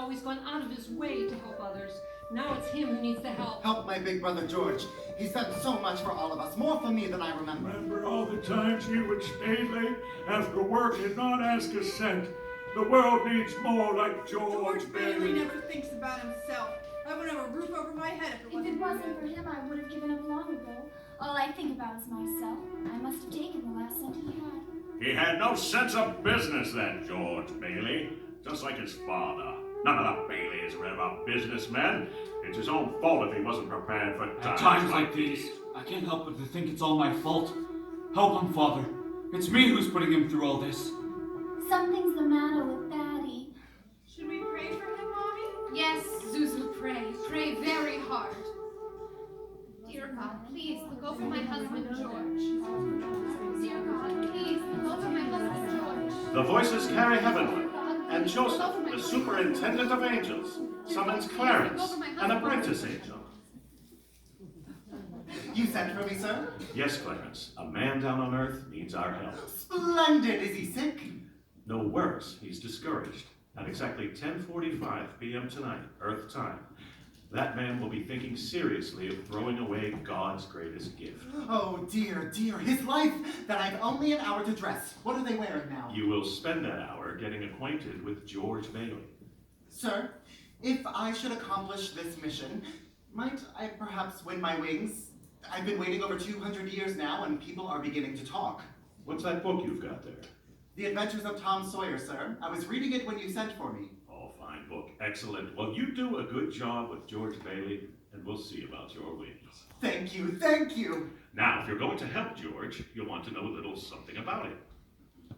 always gone out of his way to help others. Now it's him who needs the help. Help my big brother George. He's done so much for all of us, more for me than I remember. Remember all the times he would stay late after work and not ask a cent. The world needs more like George Bailey never thinks about himself. I wouldn't have a roof over my head if If it wasn't for him, I would have given up long ago. All I think about is myself. I must have taken the last cent he had. He had no sense of business, that George Bailey, just like his father. None of the Baileys were ever businessmen. It's his own fault if he wasn't prepared for At times like these, I can't help but to think it's all my fault. Help him, Father. It's me who's putting him through all this. Something's the matter with Daddy. Should we pray for him, Mommy? Yes, Zuzu, pray. Pray very hard. Dear God, please look over my husband, George. Dear God, please look over my husband, George. The voices carry heavenward, and Joseph, the superintendent of angels, summons Clarence, an apprentice angel. You sent for me, sir? Yes, Clarence, a man down on earth needs our help. Splendid! Is he sick? No worse, he's discouraged. At exactly 10:45 p.m. tonight, Earth time, that man will be thinking seriously of throwing away God's greatest gift. Oh, dear, dear. His life that I've only an hour to dress. What are they wearing now? You will spend that hour getting acquainted with George Bailey. Sir, if I should accomplish this mission, might I perhaps win my wings? I've been waiting over 200 years now, and people are beginning to talk. What's that book you've got there? The Adventures of Tom Sawyer, sir. I was reading it when you sent for me. Oh, fine book. Excellent. Well, you do a good job with George Bailey, and we'll see about your wings. Thank you, thank you. Now, if you're going to help George, you'll want to know a little something about him.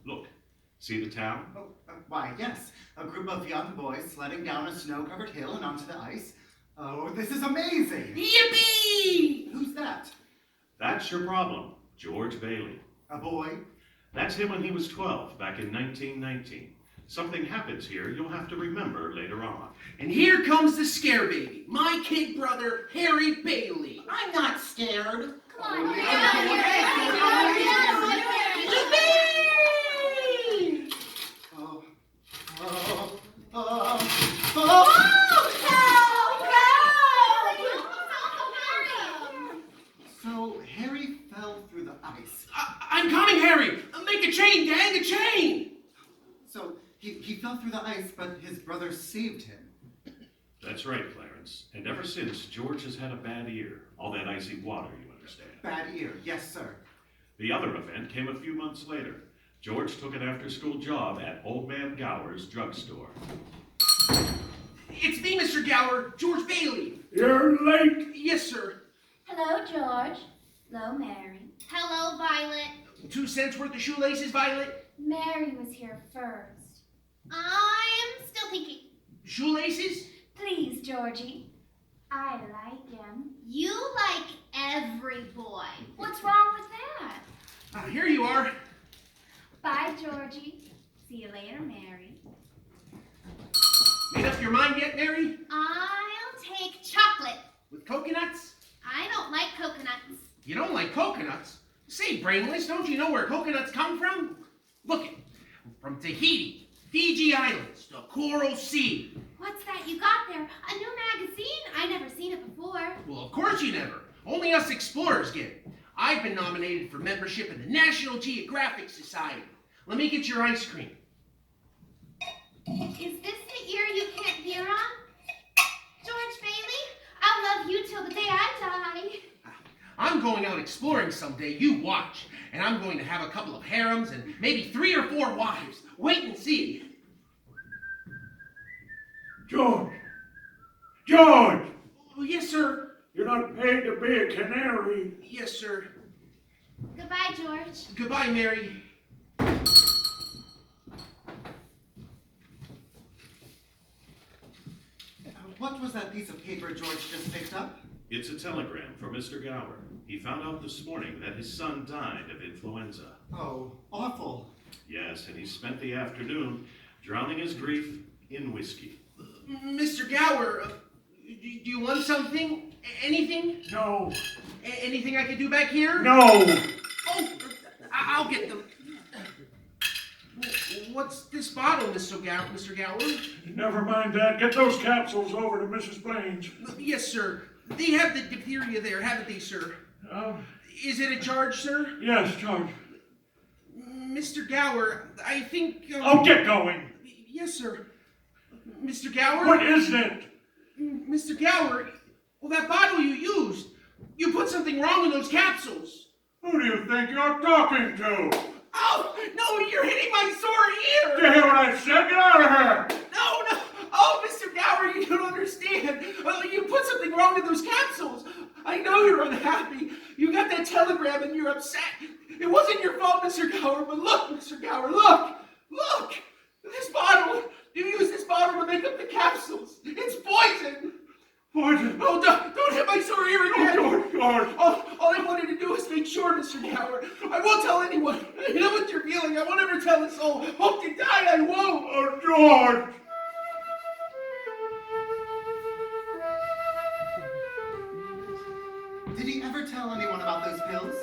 Look, see the town? Oh, why, yes. A group of young boys sledding down a snow-covered hill and onto the ice. Oh, this is amazing. Yippee! Who's that? That's your problem, George Bailey. A boy? That's him when he was 12, back in 1919. Something happens here you'll have to remember later on. And here comes the scare baby, my kid brother, Harry Bailey. I'm not scared. Come on, Oh, oh, oh, oh. So Harry fell through the ice. I'm coming, Harry. Make a chain, gang, a chain. So he fell through the ice, but his brother saved him. That's right, Clarence. And ever since, George has had a bad ear. All that icy water, you understand. Bad ear, yes, sir. The other event came a few months later. George took an after-school job at Old Man Gower's drugstore. It's me, Mr. Gower, George Bailey. You're late. Yes, sir. Hello, George. Hello, Mary. Hello, Violet. 2 cents worth of shoelaces, Violet. Mary was here first. I'm still thinking. Shoelaces? Please, Georgie. I like him. You like every boy. What's wrong with that? Here you are. Bye, Georgie. See you later, Mary. Made up your mind yet, Mary? I'll take chocolate. With coconuts? I don't like coconuts. You don't like coconuts? Say, brainless, don't you know where coconuts come from? Look it. From Tahiti, Fiji Islands, the Coral Sea. What's that you got there? A new magazine? I never seen it before. Well, of course you never. Only us explorers get it. I've been nominated for membership in the National Geographic Society. Let me get your ice cream. Is this the ear you can't hear on? George Bailey, I'll love you till the day I die. I'm going out exploring someday, you watch. And I'm going to have a couple of harems and maybe 3 or 4 wives. Wait and see. George! George! Oh, yes, sir. You're not paid to be a canary. Yes, sir. Goodbye, George. Goodbye, Mary. What was that piece of paper George just picked up? It's a telegram from Mr. Gower. He found out this morning that his son died of influenza. Oh, awful. Yes, and he spent the afternoon drowning his grief in whiskey. Mr. Gower, do you want something? Anything? No. Anything I could do back here? No. Oh, I'll get them. What's this bottle, Mr. Gower? Never mind that. Get those capsules over to Mrs. Blaine's. Yes, sir. They have the diphtheria there, haven't they, sir? Is it a charge, sir? Yes, George. Mr. Gower, I think... Oh, get going. Yes, sir. Mr. Gower? What is it? Mr. Gower, well, that bottle you used, you put something wrong in those capsules. Who do you think you're talking to? Oh, no, you're hitting my sore ear. Did you hear what I said? Get out of here. No. Oh, Mr. Gower, you don't understand. You put something wrong in those capsules. I know you're unhappy. You got that telegram and you're upset. It wasn't your fault, Mr. Gower, but look, Mr. Gower, look. This bottle, you used this bottle to make up the capsules. It's poison. Poison? Oh, don't hit my sore ear again. Oh, George. All I wanted to do was make sure, Mr. Gower. I won't tell anyone. I know what you're feeling. I won't ever tell a soul. Hope to die, I won't. Oh, George. Did he ever tell anyone about those pills?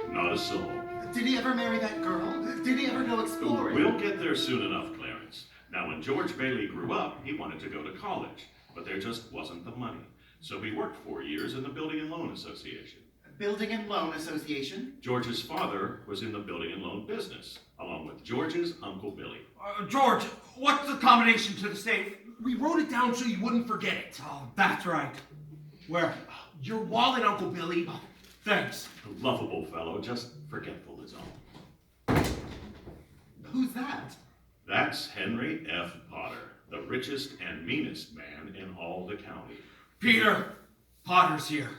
Not a soul. Did he ever marry that girl? Did he ever go exploring? We'll get there soon enough, Clarence. Now, when George Bailey grew up, he wanted to go to college, but there just wasn't the money. So he worked 4 years in the Building and Loan Association. Building and Loan Association? George's father was in the building and loan business, along with George's Uncle Billy. George, what's the combination to the safe? We wrote it down so you wouldn't forget it. Oh, that's right. Where? Your wallet, Uncle Billy. Thanks. A lovable fellow, just forgetful is all. Who's that? That's Henry F. Potter, the richest and meanest man in all the county. Peter, Potter's here.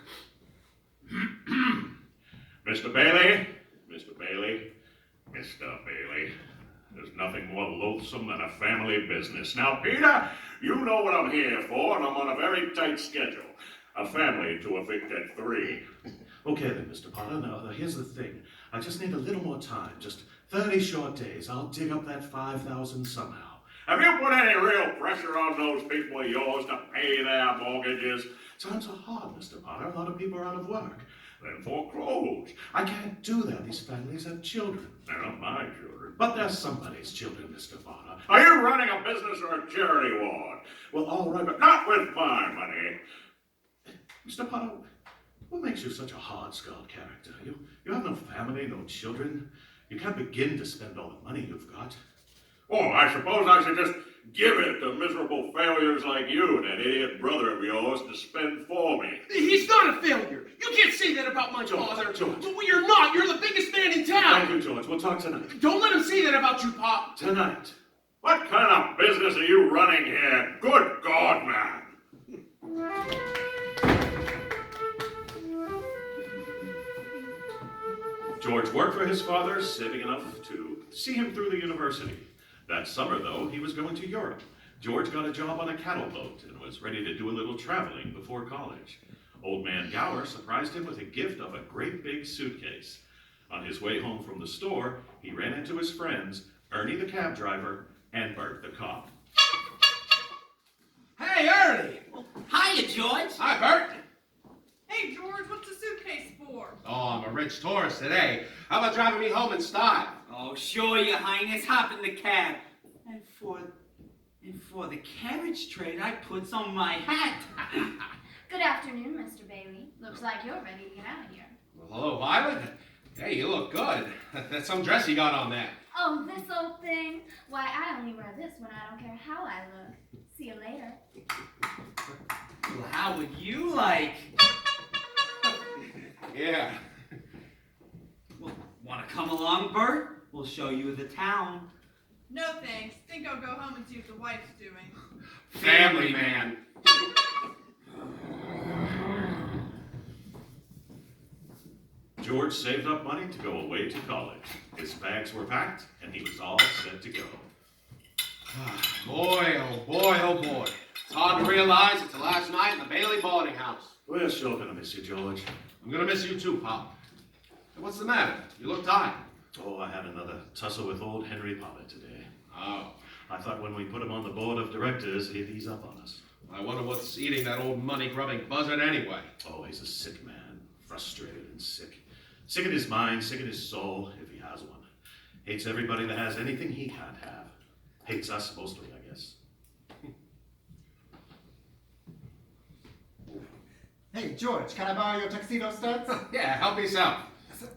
Mr. Bailey, there's nothing more loathsome than a family business. Now, Peter, you know what I'm here for, and I'm on a very tight schedule. A family to evict at 3. Okay then, Mr. Potter, now here's the thing. I just need a little more time, just 30 short days. I'll dig up that 5,000 somehow. Have you put any real pressure on those people of yours to pay their mortgages? Times are hard, Mr. Potter. A lot of people are out of work. Then foreclosed. I can't do that. These families have children. They're not my children, but they're somebody's children, Mr. Potter. Are you running a business or a charity ward? Well, all right, but not with my money. Mr. Potter, what makes you such a hard-skulled character? You have no family, no children. You can't begin to spend all the money you've got. Oh, I suppose I should just give it to miserable failures like you and that idiot brother of yours to spend for me. He's not a failure. You can't say that about my father. George. Well, you're not. You're the biggest man in town. Thank you, George. We'll talk tonight. Don't let him say that about you, Pop. Tonight. What kind of business are you running here? Good God, man. George worked for his father, saving enough to see him through the university. That summer, though, he was going to Europe. George got a job on a cattle boat and was ready to do a little traveling before college. Old man Gower surprised him with a gift of a great big suitcase. On his way home from the store, he ran into his friends, Ernie the cab driver, and Bert the cop. Hey, Ernie. Hiya, George. Hi, Bert. Hey, George, what's the suitcase for? Oh, I'm a rich tourist today. How about driving me home in style? Oh, sure, Your Highness. Hop in the cab. And for the carriage trade, I puts on my hat. Good afternoon, Mr. Bailey. Looks like you're ready to get out of here. Well, hello, Violet. Hey, you look good. That's some dress you got on there. Oh, this old thing? Why, I only wear this when I don't care how I look. See you later. Well, how would you like? Yeah. Well, want to come along, Bert? We'll show you the town. No thanks. Think I'll go home and see what the wife's doing. Family man. George saved up money to go away to college. His bags were packed, and he was all set to go. Boy, oh boy, oh boy. It's hard to realize it's the last night in the Bailey boarding house. We're sure gonna miss you, George. I'm gonna miss you too, Pop. Hey, what's the matter? You look tired. Oh, I had another tussle with old Henry Potter today. Oh. I thought when we put him on the board of directors, he'd ease up on us. I wonder what's eating that old money-grubbing buzzard anyway. Oh, he's a sick man. Frustrated and sick. Sick in his mind, sick in his soul, if he has one. Hates everybody that has anything he can't have. Hates us mostly, I guess. Hey, George, can I borrow your tuxedo studs? Yeah, help yourself.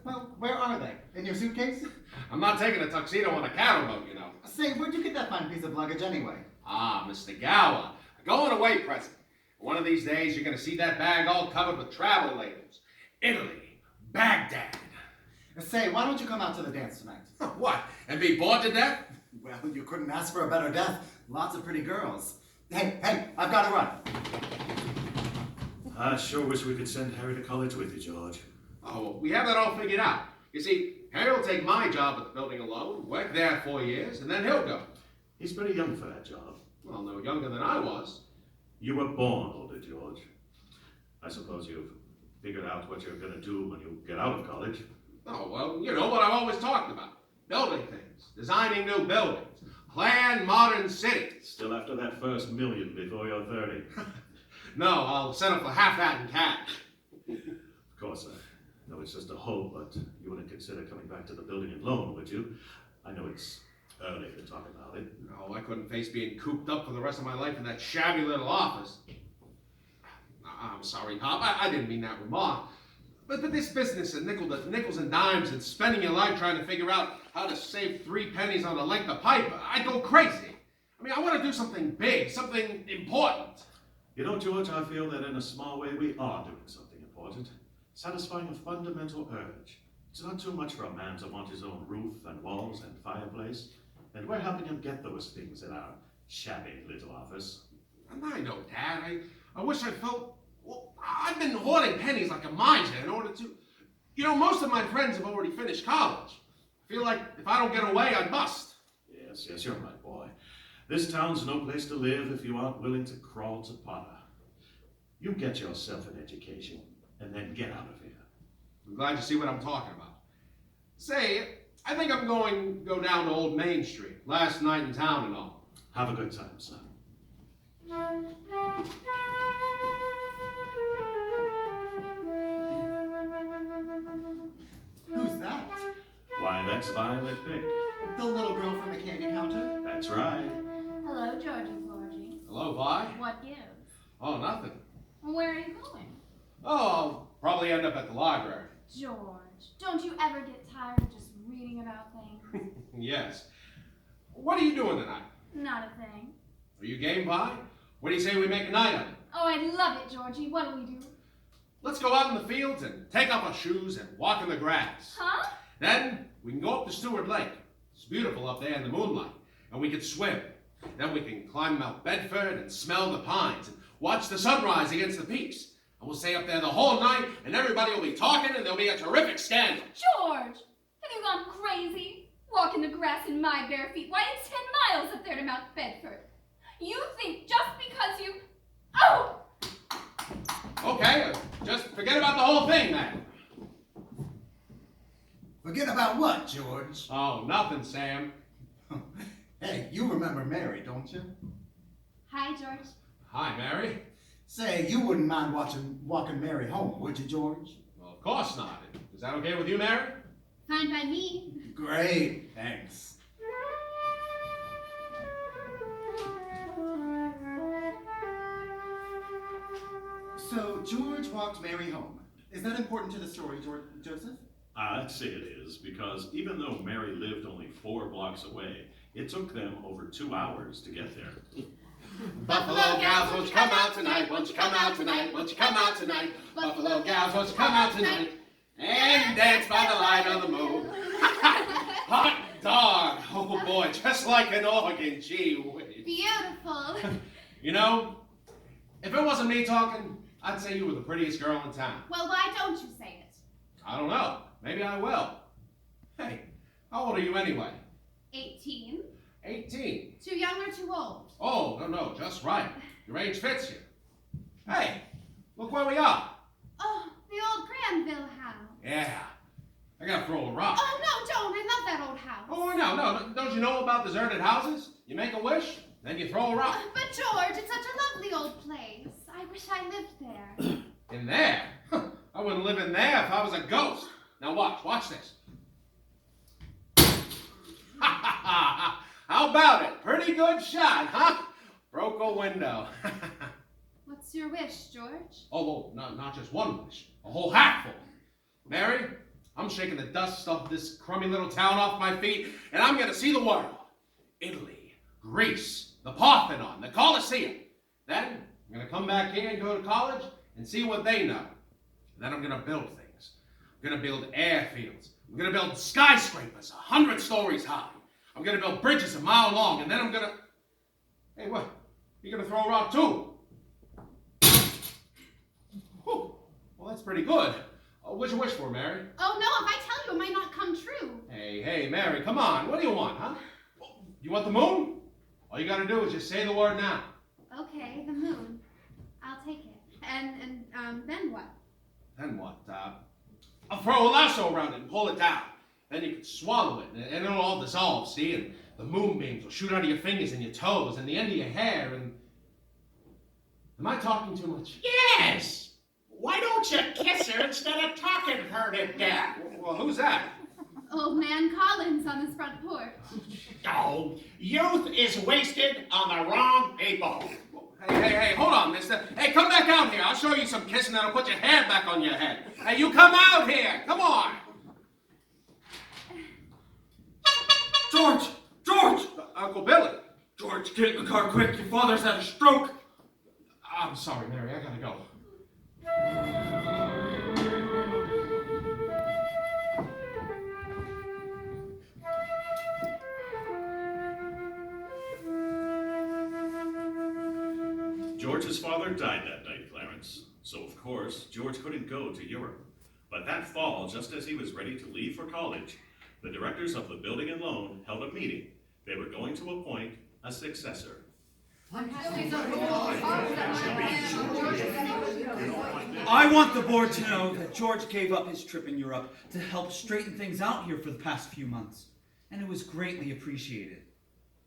Well, where are they? In your suitcase? I'm not taking a tuxedo on a cattle boat, you know. Say, where'd you get that fine piece of luggage anyway? Ah, Mr. Gower, a going away present. One of these days, you're going to see that bag all covered with travel labels. Italy, Baghdad. Say, why don't you come out to the dance tonight? What, and be bored to death? Well, you couldn't ask for a better death. Lots of pretty girls. Hey, I've got to run. I sure wish we could send Harry to college with you, George. Oh, well, we have that all figured out. You see, Harry will take my job at the building alone, work there 4 years, and then he'll go. He's pretty young for that job. Well, no younger than I was. You were born older, George. I suppose you've figured out what you're going to do when you get out of college. Oh, well, you know what I've always talked about. Building things, designing new buildings, plan modern cities. Still after that first million before you're 30. No, I'll settle for half that in cash. Of course, I know it's just a hope, but you wouldn't consider coming back to the building alone, would you? I know it's early to talk about it. No, I couldn't face being cooped up for the rest of my life in that shabby little office. I'm sorry, Pop. I didn't mean that remark. But this business of nickels and dimes and spending your life trying to figure out how to save 3 pennies on a length of pipe, I'd go crazy. I mean, I want to do something big, something important. You know, George, I feel that in a small way we are doing something important. Satisfying a fundamental urge. It's not too much for a man to want his own roof and walls and fireplace. And we're helping him get those things in our shabby little office. And I know, Dad. I wish I felt... Well, I've been hoarding pennies like a miser in order to... You know, most of my friends have already finished college. I feel like if I don't get away, I must. Yes, you're right, boy. This town's no place to live if you aren't willing to crawl to Potter. You get yourself an education, and then get out of here. I'm glad you see what I'm talking about. Say, I think I'm going to go down to Old Main Street. Last night in town and all. Have a good time, son. Who's that? Why, that's Violet Pick. The little girl from the candy counter? That's right. Hello, George and Georgie. Hello, Vi. What gives? Oh, nothing. Where are you going? Oh, I'll probably end up at the library. George, don't you ever get tired of just reading about things? Yes. What are you doing tonight? Not a thing. Are you game, Vi? What do you say we make a night of it? Oh, I love it, Georgie. What'll we do? Let's go out in the fields and take off our shoes and walk in the grass. Huh? Then we can go up to Stewart Lake. It's beautiful up there in the moonlight. And we can swim. Then we can climb Mount Bedford and smell the pines and watch the sunrise against the peaks. And we'll stay up there the whole night and everybody will be talking and there'll be a terrific scandal. George! Have you gone crazy? Walk in the grass in my bare feet. Why, it's 10 miles up there to Mount Bedford. You think just because you... Oh! Okay, just forget about the whole thing then. Forget about what, George? Oh, nothing, Sam. Hey, you remember Mary, don't you? Hi, George. Hi, Mary. Say, you wouldn't mind walking Mary home, would you, George? Well, of course not. Is that okay with you, Mary? Fine by me. Great, thanks. So, George walked Mary home. Is that important to the story, Joseph? I'd say it is, because even though Mary lived only 4 blocks away, it took them over 2 hours to get there. Buffalo gals, won't you come out tonight? Won't you come out tonight? Won't you come out tonight? Buffalo gals, won't you come out tonight? And dance by the light of the moon. Hot dog! Oh boy, just like an organ, gee whiz. Beautiful. You know, if it wasn't me talking, I'd say you were the prettiest girl in town. Well, why don't you say it? I don't know. Maybe I will. Hey, how old are you anyway? 18. 18. Too young or too old? Oh, no, just right. Your age fits you. Hey, look where we are. Oh, the old Granville house. Yeah. I gotta throw a rock. Oh, no, don't. I love that old house. Oh, no. Don't you know about deserted houses? You make a wish, then you throw a rock. But, George, it's such a lovely old place. I wish I lived there. In there? I wouldn't live in there if I was a ghost. Now watch this. Ha ha ha! How about it? Pretty good shot, huh? Broke a window. What's your wish, George? Oh, not just one wish. A whole hatful. Mary, I'm shaking the dust off this crummy little town off my feet, and I'm gonna see the world. Italy, Greece, the Parthenon, the Colosseum. Then I'm gonna come back here and go to college and see what they know. Then I'm gonna build things. I'm gonna build airfields. I'm gonna build skyscrapers 100 stories high. I'm gonna build bridges a mile long, and then I'm gonna... Hey, what? You're gonna throw a rock too? Whew. Well, that's pretty good. What'd you wish for, Mary? Oh no, if I tell you, it might not come true. Hey, Mary, come on. What do you want, huh? You want the moon? All you gotta do is just say the word now. Okay, the moon. I'll take it. And then what? Then what? I'll throw a lasso around it and pull it down. Then you can swallow it, and it'll all dissolve, see? And the moon beams will shoot out of your fingers and your toes and the end of your hair, and... Am I talking too much? Yes! Why don't you kiss her instead of talking her to death? Well, who's that? Old man Collins on his front porch. Oh, youth is wasted on the wrong people. Hey, hold on, mister. Hey, come back out here. I'll show you some kissing that'll put your hair back on your head. Hey, you come out here. Come on. George! Uncle Billy. George, get in the car quick. Your father's had a stroke. I'm sorry, Mary. I gotta go. George's father died that night, Clarence. So, of course, George couldn't go to Europe. But that fall, just as he was ready to leave for college, the directors of the building and loan held a meeting. They were going to appoint a successor. I want the board to know that George gave up his trip in Europe to help straighten things out here for the past few months, and it was greatly appreciated.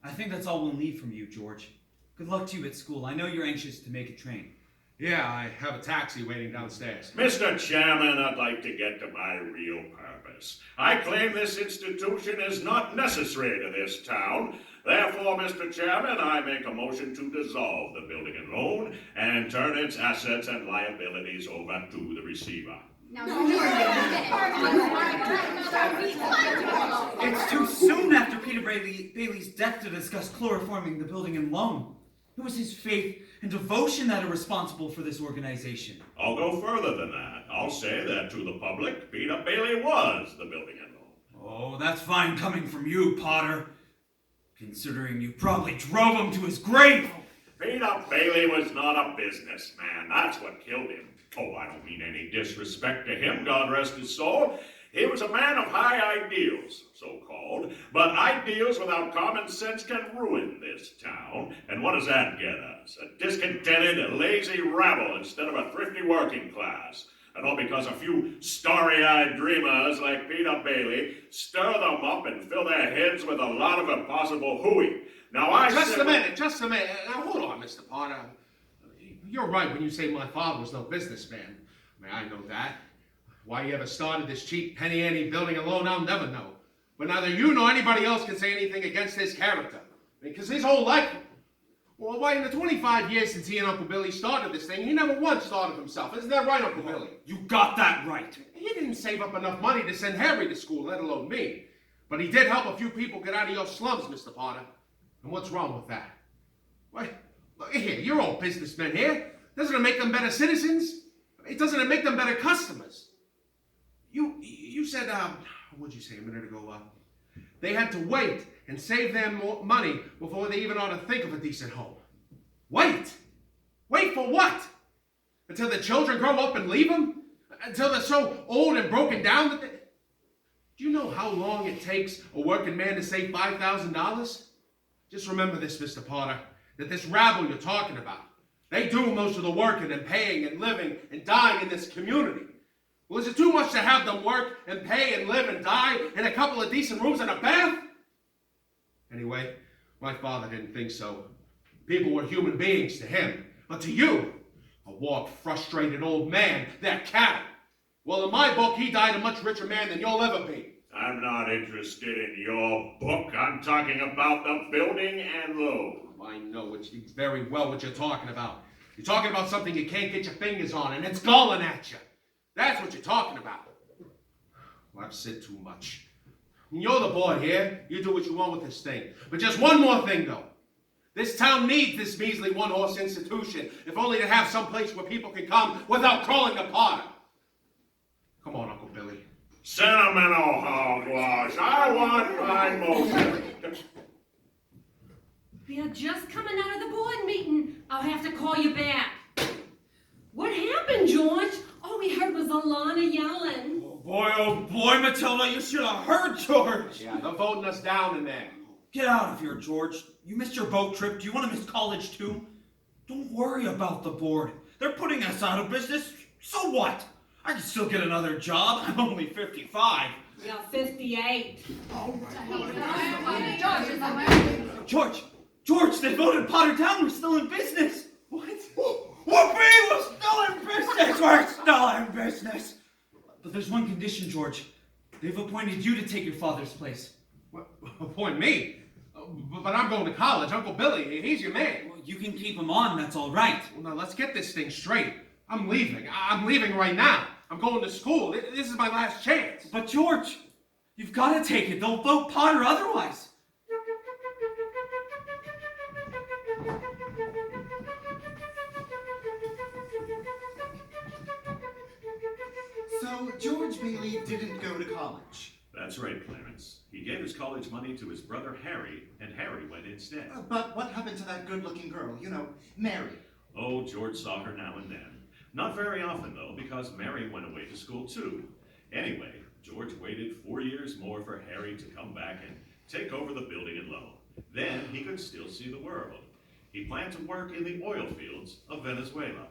I think that's all we'll need from you, George. Good luck to you at school. I know you're anxious to make a train. Yeah, I have a taxi waiting downstairs. Mr. Chairman, I'd like to get to my real purpose. I claim this institution is not necessary to this town. Therefore, Mr. Chairman, I make a motion to dissolve the building and loan and turn its assets and liabilities over to the receiver. It's too soon after Peter Bailey's death to discuss chloroforming the building and loan. It was his faith and devotion that are responsible for this organization. I'll go further than that. I'll say that to the public, Peter Bailey was the building and loan. Oh, that's fine coming from you, Potter. Considering you probably drove him to his grave. Peter Bailey was not a businessman. That's what killed him. Oh, I don't mean any disrespect to him, God rest his soul. He was a man of high ideals, so-called, but ideals without common sense can ruin this town. And what does that get us? A discontented, lazy rabble instead of a thrifty working class. And all because a few starry-eyed dreamers like Peter Bailey stir them up and fill their heads with a lot of impossible hooey. Now Just a minute. Now, hold on, Mr. Potter. You're right when you say my father was no businessman. I know that. Why he ever started this cheap penny-ante building alone, I'll never know. But neither you nor anybody else can say anything against his character. Because his whole life... Well, why, in the 25 years since he and Uncle Billy started this thing, he never once started himself. Isn't that right, Uncle Billy? You got that right. He didn't save up enough money to send Harry to school, let alone me. But he did help a few people get out of your slums, Mr. Potter. And what's wrong with that? Why, look here, you're all businessmen here. Doesn't it make them better citizens? Doesn't it make them better customers? You said, what'd you say a minute ago? They had to wait and save them more money before they even ought to think of a decent home. Wait? Wait for what? Until the children grow up and leave them? Until they're so old and broken down that they... Do you know how long it takes a working man to save $5,000? Just remember this, Mr. Potter, that this rabble you're talking about, they do most of the working and paying and living and dying in this community. Well, is it too much to have them work and pay and live and die in a couple of decent rooms and a bath? Anyway, my father didn't think so. People were human beings to him. But to you, a warped, frustrated old man, they're cattle. Well, in my book, he died a much richer man than you'll ever be. I'm not interested in your book. I'm talking about the building and loan. I know very well what you're talking about. You're talking about something you can't get your fingers on, and it's galling at you. That's what you're talking about. Well, I've said too much. You're the boy here. You do what you want with this thing. But just one more thing, though. This town needs this measly one-horse institution, if only to have some place where people can come without calling the potter. Come on, Uncle Billy. Sentimental hogwash. I want my motion. They're just coming out of the board meeting. I'll have to call you back. What happened, George? All we heard was Alana yelling. Oh boy, Matilda, you should have heard George. Yeah, they're voting us down in there. Get out of here, George. You missed your boat trip. Do you want to miss college too? Don't worry about the board. They're putting us out of business. So what? I can still get another job. I'm only 55. You're 58. George, they voted Potter down. We're still in business. What? Whoopee, we're still in business. We're still in business. But there's one condition, George. They've appointed you to take your father's place. What? Appoint me? But I'm going to college. Uncle Billy, he's your man. Well, you can keep him on. That's all right. Well, now, let's get this thing straight. I'm leaving. I'm leaving right now. I'm going to school. This is my last chance. But George, you've got to take it. They'll vote Potter otherwise. So George Bailey didn't go to college. That's right, Clarence. He gave his college money to his brother Harry, and Harry went instead. But what happened to that good-looking girl? You know, Mary. Oh, George saw her now and then. Not very often, though, because Mary went away to school, too. Anyway, George waited 4 years more for Harry to come back and take over the building and loan. Then he could still see the world. He planned to work in the oil fields of Venezuela.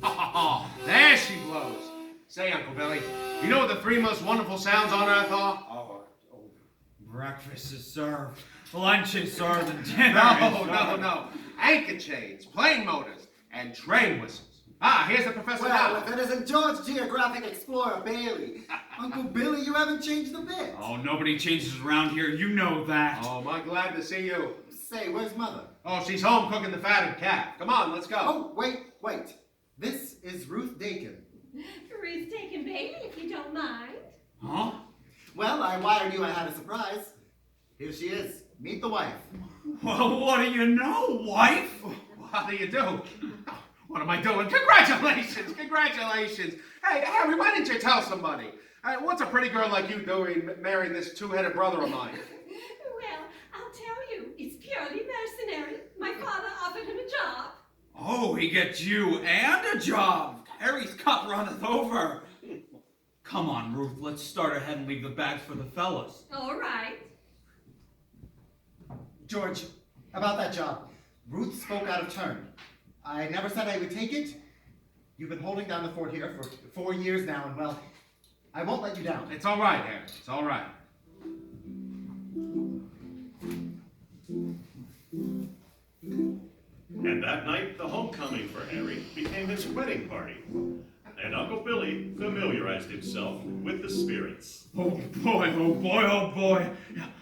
Oh, there she blows. Say, Uncle Billy, you know what the 3 most wonderful sounds on earth are? Breakfast is served, lunch is served, and dinner No. Anchor chains, plane motors, and train whistles. Ah, here's the professor now. Well, if it isn't George Geographic Explorer Bailey. Uncle Billy, you haven't changed a bit. Oh, nobody changes around here. You know that. Oh, am I glad to see you. Say, where's Mother? Oh, she's home cooking the fatted calf. Come on, let's go. Oh, wait. This is Ruth Dakin. Ruth Dakin Bailey, if you don't mind. Huh? Well, I wired you I had a surprise. Here she is. Meet the wife. Well, what do you know, wife? How do you do? What am I doing? Congratulations. Hey, Harry, why didn't you tell somebody? What's a pretty girl like you doing marrying this two-headed brother of mine? Well, I'll tell you, it's purely mercenary. My father offered him a job. Oh, he gets you and a job. Harry's cup runneth over. Come on, Ruth, let's start ahead and leave the bags for the fellas. All right. George, about that job. Ruth spoke out of turn. I never said I would take it. You've been holding down the fort here for 4 years now, and well, I won't let you down. It's all right, Harry. It's all right. And that night, the homecoming for Harry became his wedding party. And Uncle Billy familiarized himself with the spirits. Oh boy.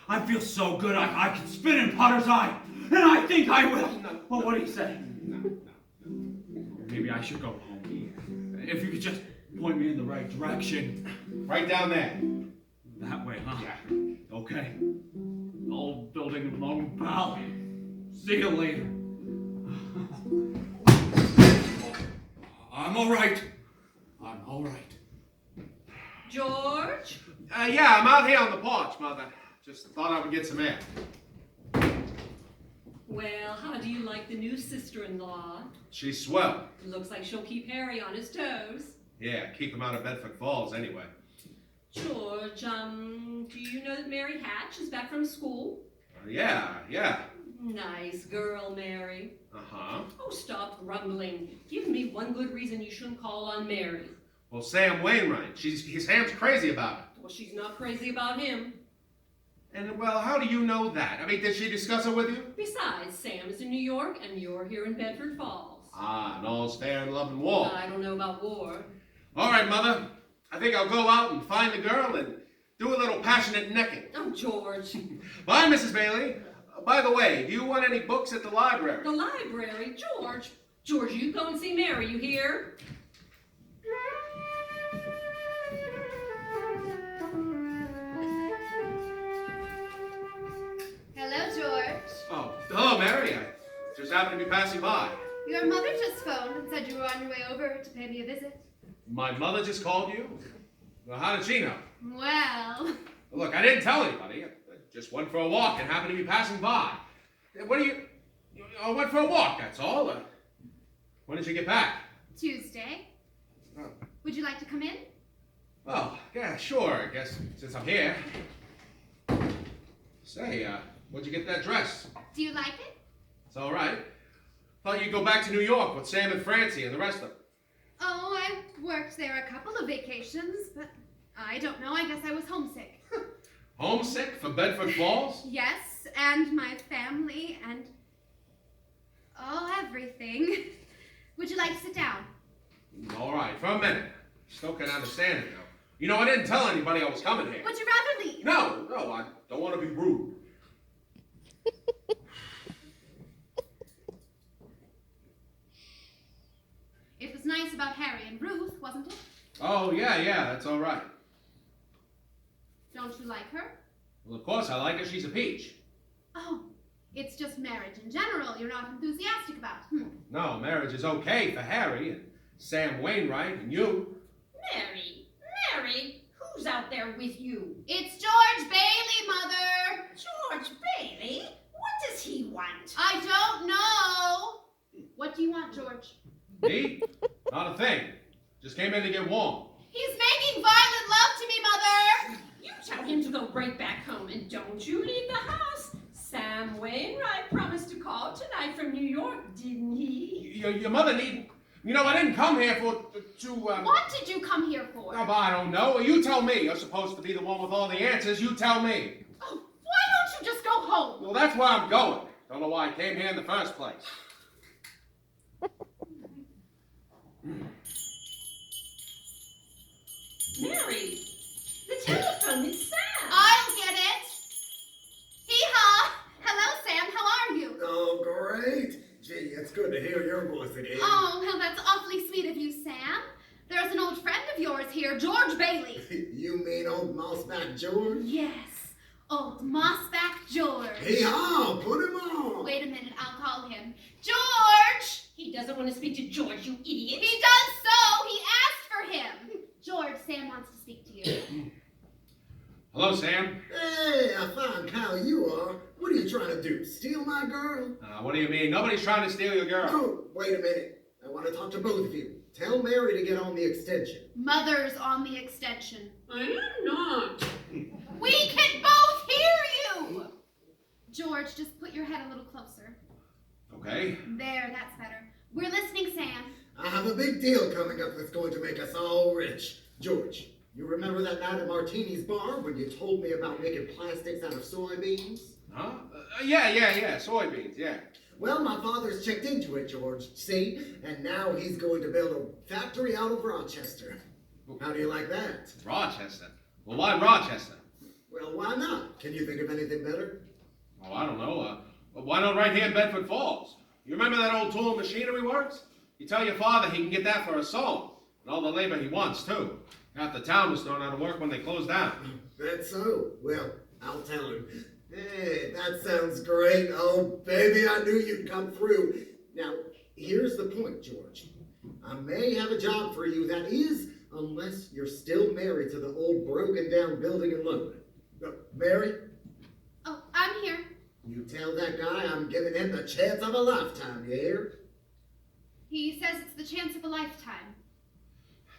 I feel so good I can spit in Potter's eye. And I think I will. Well, what do you say? Maybe I should go home. If you could just point me in the right direction. Right down there. That way, huh? Yeah. Okay. Old building loan pal. See you later. I'm all right. George? Yeah, I'm out here on the porch, Mother. Just thought I would get some air. Well, how do you like the new sister-in-law? She's swell. Looks like she'll keep Harry on his toes. Yeah, keep him out of Bedford Falls anyway. George, do you know that Mary Hatch is back from school? Yeah. Nice girl, Mary. Uh-huh. Oh, stop grumbling. Give me one good reason you shouldn't call on Mary. Well, Sam Wainwright. Sam's crazy about it. Well, she's not crazy about him. And, well, how do you know that? I mean, did she discuss it with you? Besides, Sam is in New York, and you're here in Bedford Falls. Ah, and all's fair in love and war. I don't know about war. All right, Mother. I think I'll go out and find the girl, and Do a little passionate necking. Oh, George. Bye, Mrs. Bailey. By the way, do you want any books at the library? The library? George. George, you go and see Mary, you hear? Hello, George. Oh, hello, Mary. I just happened to be passing by. Your mother just phoned and said you were on your way over to pay me a visit. My mother just called you? Well, how did she know? Well, Look, I didn't tell anybody. I just went for a walk and happened to be passing by. What do you... I went for a walk, that's all. When did you get back? Tuesday. Oh. Would you like to come in? Oh, yeah, sure, I guess, since I'm here. Say, where'd you get that dress? Do you like it? It's all right. Thought you'd go back to New York with Sam and Francie and the rest of them. Oh, I worked there a couple of vacations, but I don't know. I guess I was homesick. Homesick for Bedford Falls? Yes, and my family and... oh, everything. Would you like to sit down? All right, for a minute. Still can't understand it, though. You know, I didn't tell anybody I was coming here. Would you rather leave? No, I don't want to be rude. It was nice about Harry and Ruth, wasn't it? Oh, yeah, that's all right. Don't you like her? Well, of course I like her. She's a peach. Oh, it's just marriage in general you're not enthusiastic about. No, marriage is okay for Harry and Sam Wainwright and you. Mary, who's out there with you? It's George Bailey, Mother! George Bailey? What does he want? I don't know! What do you want, George? Me? Not a thing. Just came in to get warm. He's making violent love to me, Mother! You tell him to go right back home, and don't you leave the house. Sam Wainwright promised to call tonight from New York, didn't he? Your mother need... You know, I didn't come here to What did you come here for? Oh, but I don't know. You tell me. You're supposed to be the one with all the answers. You tell me. Oh, why don't you just go home? Well, that's where I'm going. Don't know why I came here in the first place. Mary, the telephone is Sam. I'll get it. Hee-haw. Hello, Sam. How are you? Oh, great. Gee, it's good to hear your voice again. Oh, well, that's awfully sweet of you, Sam. There's an old friend of yours here, George Bailey. You mean old Mossback George? Yes, old Mossback George. Hee-haw, put him on. Wait a minute, I'll call him. George! He doesn't want to speak to George, you idiot. He does so. He asked for him. George, Sam wants to speak to you. Hello, Sam. Hey, I found how you are. What are you trying to do, steal my girl? What do you mean? Nobody's trying to steal your girl. Oh, wait a minute. I want to talk to both of you. Tell Mary to get on the extension. Mother's on the extension. I am not. We can both hear you! George, just put your head a little closer. Okay. There, that's better. We're listening, Sam. I have a big deal coming up that's going to make us all rich. George, you remember that night at Martini's bar when you told me about making plastics out of soybeans? Huh? Yeah. Soybeans, yeah. Well, my father's checked into it, George. See? And now he's going to build a factory out of Rochester. How do you like that? Rochester? Well, why Rochester? Well, why not? Can you think of anything better? Oh, I don't know. Why not right here in Bedford Falls? You remember that old tool and machinery works? You tell your father he can get that for a song. And all the labor he wants, too. Half the town was thrown out of work when they closed down. That's so. Well, I'll tell him. Hey, that sounds great. Oh, baby, I knew you'd come through. Now, here's the point, George. I may have a job for you, that is, unless you're still married to the old broken-down building in London. Mary? Oh, I'm here. You tell that guy I'm giving him the chance of a lifetime, you hear? He says it's the chance of a lifetime.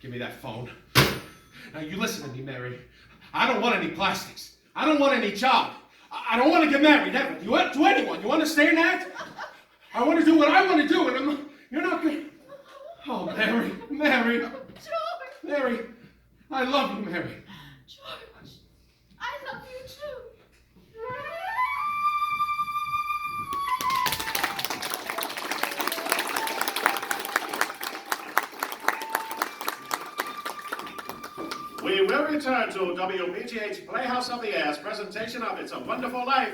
Give me that phone. Now, you listen to me, Mary. I don't want any plastics. I don't want any job. I don't want to get married, ever. To anyone. You understand that? I want to do what I want to do, and you're not going to... Oh, Mary. George! Mary, I love you, Mary. George, I love you too. We will return to WBGH Playhouse of the Air's presentation of It's a Wonderful Life.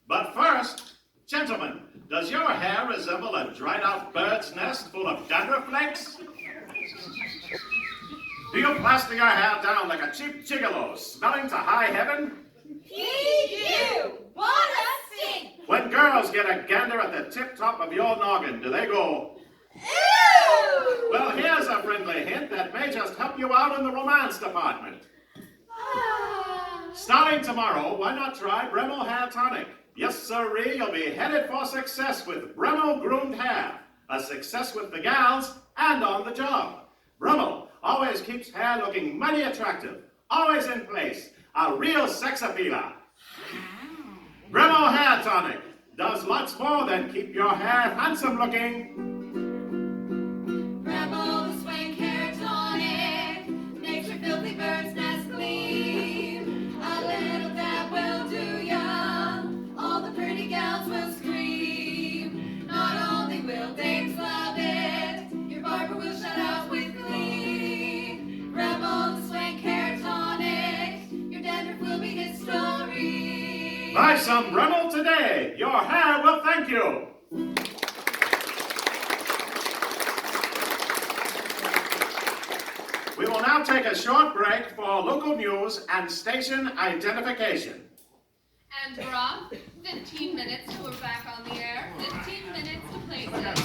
But first, gentlemen, does your hair resemble a dried-out bird's nest full of dandruff flakes? Do you plaster your hair down like a cheap gigolo, smelling to high heaven? P.U. What a stink! When girls get a gander at the tip-top of your noggin, do they go, Ew! well, here's a friendly hint that may just help you out in the romance department. Starting tomorrow, why not try Bremel Hair Tonic? Yes, sirree, you'll be headed for success with Bremel Groomed Hair. A success with the gals and on the job. Bremel always keeps hair looking mighty attractive, always in place, a real sex appealer. Bremel Hair Tonic does lots more than keep your hair handsome looking. Bremel, the swank hair tonic, makes your filthy bird's nest clean. A little dab will do ya, all the pretty gals will scream. Not only will dames love it, your barber will shut out with glee. Bremel, the swank hair tonic, your dandruff will be history. Buy some Bremel today. Your hair will thank you. We will now take a short break for local news and station identification. And we're off. 15 minutes till we're back on the air. 15 minutes to places.